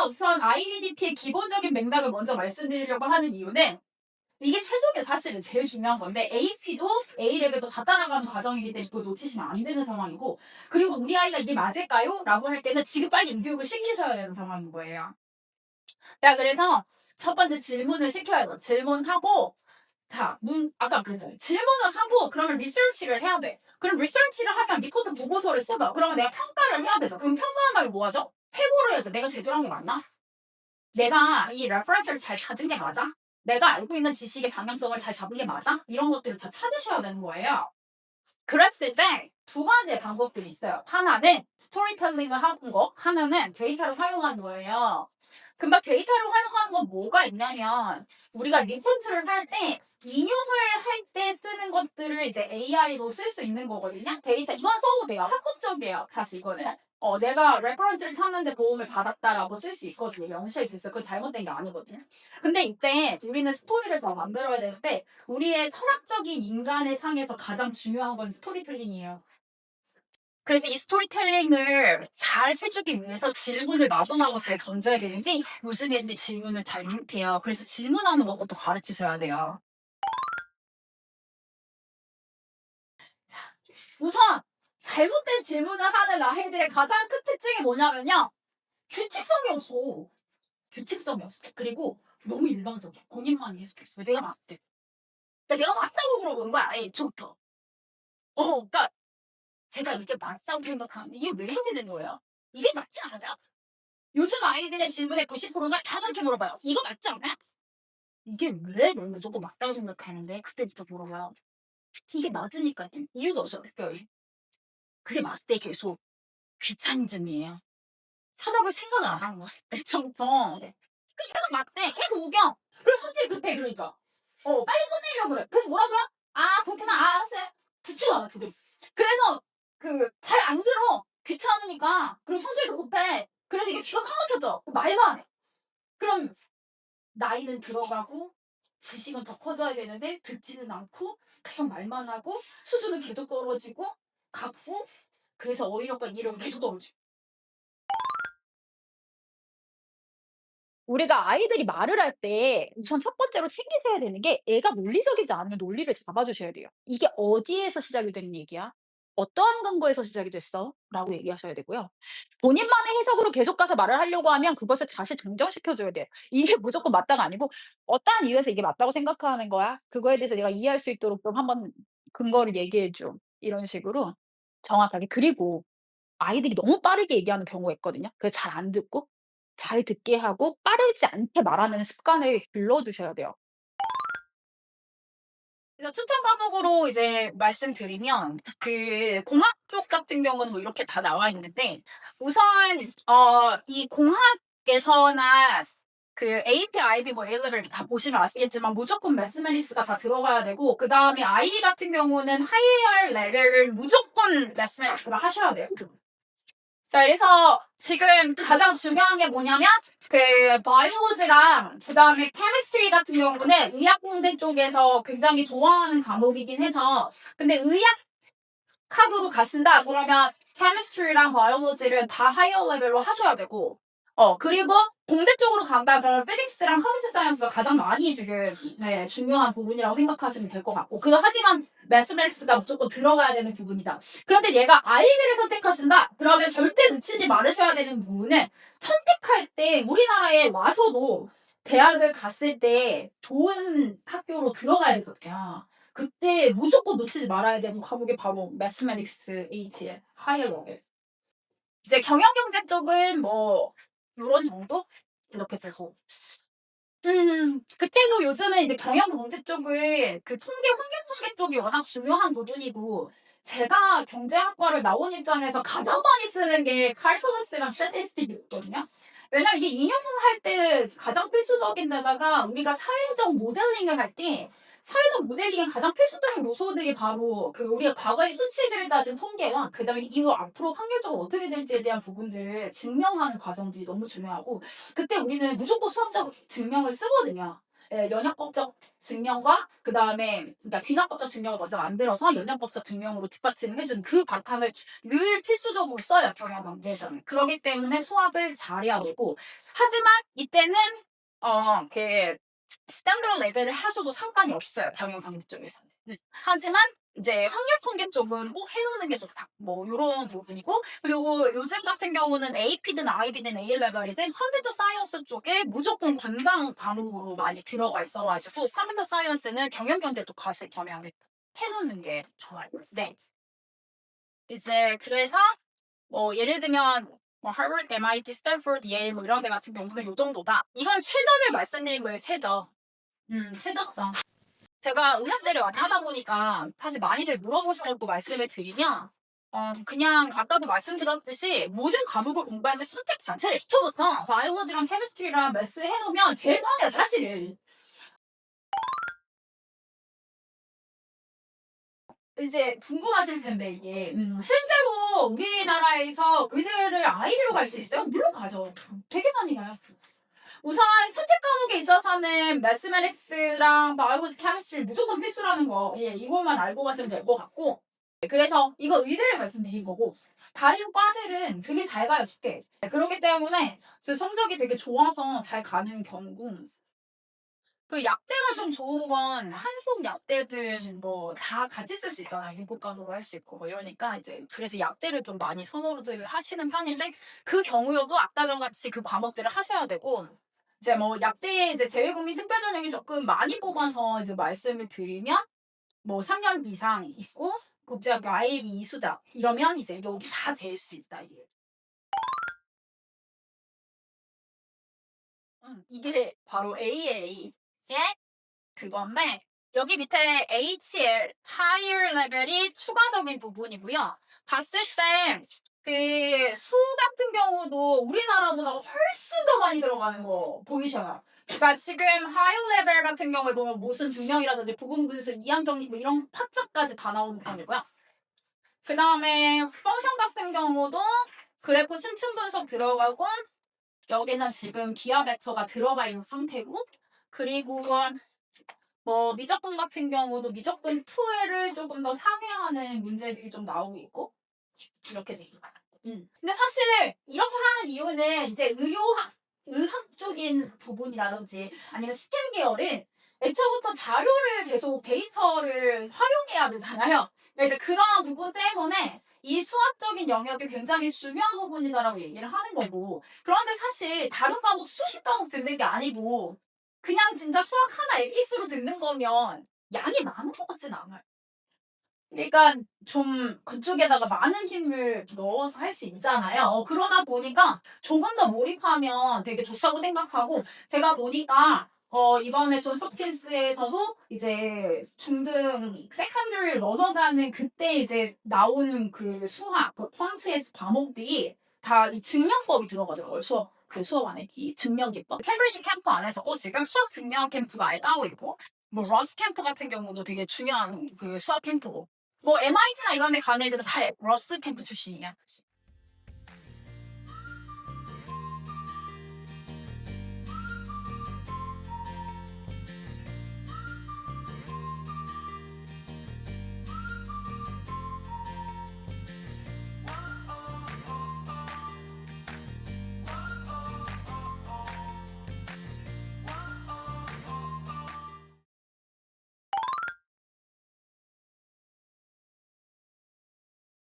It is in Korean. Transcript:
제가 우선 IBDP의 기본적인 맥락을 먼저 말씀드리려고 하는 이유는 이게 최종에 사실은 제일 중요한 건데 AP도 A레벨도 다 따라가는 과정이기 때문에 그거 놓치시면 안 되는 상황이고 그리고 우리 아이가 이게 맞을까요? 라고 할 때는 지금 빨리 이 교육을 시키셔야 되는 상황인 거예요. 자, 그래서 첫 번째 질문을 시켜야 돼. 질문하고 자, 아까 그랬잖아요. 질문을 하고 그러면 리서치를 해야 돼. 그럼 리서치를 하면 리포트 보고서를 써봐. 그러면 내가 평가를 해야 돼서 그럼 평가한 다음에 뭐 하죠? 회고를 해야죠. 내가 제대로 한 게 맞나? 내가 이 레퍼런스를 잘 찾은 게 맞아? 내가 알고 있는 지식의 방향성을 잘 잡은 게 맞아? 이런 것들을 다 찾으셔야 되는 거예요. 그랬을 때 두 가지의 방법들이 있어요. 하나는 스토리텔링을 하는 거, 하나는 데이터를 활용하는 거예요. 금방 데이터를 활용하는 건 뭐가 있냐면 우리가 리포트를 할 때 인용을 할 때 쓰는 것들을 이제 AI로 쓸 수 있는 거거든요. 데이터 이건 써도 돼요. 합법적이에요. 사실 이거는. 내가 레퍼런스를 찾는데 도움을 받았다라고 쓸 수 있거든요. 명시할 수 있어요. 그건 잘못된 게 아니거든요. 근데 이때 우리는 스토리를 더 만들어야 되는데 우리의 철학적인 인간의 상에서 가장 중요한 건 스토리텔링이에요. 그래서 이 스토리텔링을 잘 해주기 위해서 질문을 마구마구 잘 던져야 되는데 요즘 애들이 질문을 잘 못해요. 그래서 질문하는 것부터 가르치셔야 돼요. 우선 잘못된 질문을 하는 아이들의 가장 큰 특징이 뭐냐면요. 규칙성이 없어. 규칙성이 없어. 그리고 너무 일방적이야. 본인만 해석했어. 내가 맞대. 그러니까 내가 맞다고 물어보는 거야. 애초부터. 그러니까 제가 이게 맞다고 생각하는데 이게 왜 이렇게 된 거예요? 이게 맞지 않아요? 요즘 아이들의 질문의 90%가 다 그렇게 물어봐요. 이거 맞지 않아? 이게 왜 넌 무조건 맞다고 생각하는데? 그때부터 물어봐요. 이게 맞으니까요. 이유가 없어, 특별히. 그게 맞대, 계속. 귀차니즘이에요. 찾아볼 생각을 안 하는 거야. 애초부터. 계속 맞대. 계속 우겨. 그리고 성질 급해, 그러니까. 빨리 끝내려고 그래. 그래서 뭐라고요? 그렇구나. 알았어요. 듣지도 않아, 저도. 그래서, 잘 안 들어. 귀찮으니까. 그리고 성질도 급해. 그래서 이게 귀가 까막혀져. 말도 안 해. 그럼, 나이는 들어가고, 지식은 더 커져야 되는데, 듣지는 않고, 계속 말만 하고, 수준은 계속 떨어지고, 가고, 그래서 어휘력과 이해력은 계속 떨어지고. 우리가 아이들이 말을 할 때 우선 첫 번째로 챙기셔야 되는 게 애가 논리적이지 않으면 논리를 잡아주셔야 돼요. "이게 어디에서 시작이 된 얘기야? 어떠한 근거에서 시작이 됐어?" 라고 얘기하셔야 되고요. 본인만의 해석으로 계속 가서 말을 하려고 하면 그것을 다시 정정시켜 줘야 돼요. 이게 무조건 맞다가 아니고 "어떠한 이유에서 이게 맞다고 생각하는 거야? 그거에 대해서 내가 이해할 수 있도록 좀 한번 근거를 얘기해 줘." 이런 식으로 정확하게. 그리고 아이들이 너무 빠르게 얘기하는 경우가 있거든요. 그래서 잘 안 듣고 잘 듣게 하고 빠르지 않게 말하는 습관을 길러 주셔야 돼요. 그래서 추천 과목으로 이제 말씀드리면 공학 쪽 같은 경우는 뭐 이렇게 다 나와 있는데 우선 이 공학에서나 AP, IB 뭐 A레벨 다 보시면 아시겠지만 무조건 매스매니스가 다 들어가야 되고 그다음에 IB 같은 경우는 하이어 레벨을 무조건 매스매니스를 하셔야 돼요. 자, 그래서 지금 가장 중요한 게 뭐냐면 바이오로지랑 그다음에 케미스트리 같은 경우는 의학공대 쪽에서 굉장히 좋아하는 과목이긴 해서 근데 의학학으로 가신다 그러면 케미스트리랑 바이오로지를 다 하이어 레벨로 하셔야 되고 그리고 공대 쪽으로 간다 그러면 피직스랑 컴퓨터 사이언스가 가장 많이 지금 중요한 부분이라고 생각하시면 될 것 같고 하지만 매스맥스가 무조건 들어가야 되는 부분이다. 그런데 얘가 IB를 선택하신다? 그러면 절대 놓치지 말으셔야 되는 부분은 선택할 때 우리나라에 와서도 대학을 갔을 때 좋은 학교로 들어가야 되거든요. 그때 무조건 놓치지 말아야 되는 과목이 바로 매스매틱스 H의 하이어 레벨. 이제 경영경제 쪽은 뭐 요런 정도? 이렇게 되고. 그때도 요즘에 이제 경영경제 쪽을 통계 쪽이 워낙 중요한 부분이고 제가 경제학과를 나온 입장에서 가장 많이 쓰는 게 칼큘러스랑 스태티스틱이거든요. 왜냐면 이게 인용할 때 가장 필수적인 데다가 우리가 사회적 모델링을 할 때 사회적 모델링의 가장 필수적인 요소들이 바로 우리가 과거의 수치를 따진 통계와 그다음에 이후 앞으로 확률적으로 어떻게 될지에 대한 부분들을 증명하는 과정들이 너무 중요하고 그때 우리는 무조건 수학적 증명을 쓰거든요. 연역법적 증명과 그 다음에 그러니까 귀납법적 증명을 먼저 만들어서 연역법적 증명으로 뒷받침을 해준 그 바탕을 늘 필수적으로 써요 경영 관계자는. 그렇기 때문에 수학을 잘해야 되고 하지만 이때는 그 스탠더드 레벨을 하셔도 상관이 없어요 경영 관계 쪽에서는. 하지만 이제 확률 통계 쪽은 꼭 해놓는 게 좋다. 뭐 이런 부분이고 그리고 요즘 같은 경우는 AP든 IB든 A레벨이든 컴퓨터 사이언스 쪽에 무조건 권장 과목으로 많이 들어가 있어가지고 컴퓨터 사이언스는 경영경제 쪽 가실 거면 해놓는 게 좋아요. 네. 이제 그래서 뭐 예를 들면 뭐 하버드, MIT, 스탠포드, 예일 뭐 이런 데 같은 경우는 요 정도다. 이건 최저를 말씀드린 거예요. 최저. 최저다. 제가 의학대를 많이 하다 보니까 사실 많이들 물어보셔서 말씀을 드리면 그냥 아까도 말씀드렸듯이 모든 과목을 공부하는데 선택 자체를 애초부터 바이오로지랑 케미스트리랑 매스 해놓으면 제일 편해요 사실은. 이제 궁금하실 텐데 이게 실제로 우리나라에서 의대를 IB로 갈 수 있어요? 물론 가죠. 되게 많이 가요. 우선 선택 과목에 있어서는 매스매틱스랑 바이오로지 케미스트리 무조건 필수라는 거 이것만 알고 가시면 될 것 같고 그래서 이거 의대를 말씀드린 거고 다른 과들은 되게 잘 가요 쉽게. 그렇기 때문에 성적이 되게 좋아서 잘 가는 경우 그 약대가 좀 좋은 건 한국 약대들 뭐 다 같이 쓸 수 있잖아요. 미국 가서도 할 수 있고 뭐 이러니까 이제 그래서 약대를 좀 많이 선호를 하시는 편인데 그 경우여도 아까 전같이 그 과목들을 하셔야 되고 이제 뭐 약대에 이제 재외국민 특별 전형이 조금 많이 뽑아서 이제 말씀을 드리면 뭐 3년 이상 있고 국제학교 IB 이수자 이러면 이제 여기 다 될 수 있다 이게. 이게 바로 AL의 그건데 여기 밑에 HL higher level이 추가적인 부분이고요. 봤을 때 그 수 같은 경우도 우리나라보다 훨씬 더 많이 들어가는 거 보이셔요. 그러니까 지금 high level 같은 경우에 보면 무슨 증명이라든지 부분분수, 이항정리 뭐 이런 파트까지 다 나오는 편이고요. 그 다음에 펑션 같은 경우도 그래프 심층 분석 들어가고 여기는 지금 기하 벡터가 들어가 있는 상태고 그리고 뭐 미적분 같은 경우도 미적분 2를 조금 더 상회하는 문제들이 좀 나오고 있고 이렇게 돼 있어요. 근데 사실 이렇게 하는 이유는 이제 의학 쪽인 부분이라든지 아니면 스템 계열은 애초부터 자료를 계속 데이터를 활용해야 되잖아요. 이제 그런 부분 때문에 이 수학적인 영역이 굉장히 중요한 부분이다라고 얘기를 하는 거고 그런데 사실 다른 과목 수십 과목 듣는 게 아니고 그냥 진짜 수학 하나 에피스로 듣는 거면 양이 많은 것 같진 않아요. 그러니까 좀 그쪽에다가 많은 힘을 넣어서 할 수 있잖아요. 그러다 보니까 조금 더 몰입하면 되게 좋다고 생각하고 제가 보니까 이번에 존스 홉킨스에서도 이제 중등 세컨드리를 넘어가는 그때 이제 나오는 그 수학, 그 퀀트의 과목들이 다 이 증명법이 들어가더라고요. 수업 안에 이 증명 기법. 캠브리지 캠프 안에서 지금 수학 증명 캠프가 아예 따로 있고 뭐 러스 캠프 같은 경우도 되게 중요한 그 수학 캠프고 뭐 MIT나 이런 데 가는 애들은 다 러스 캠프 출신이야.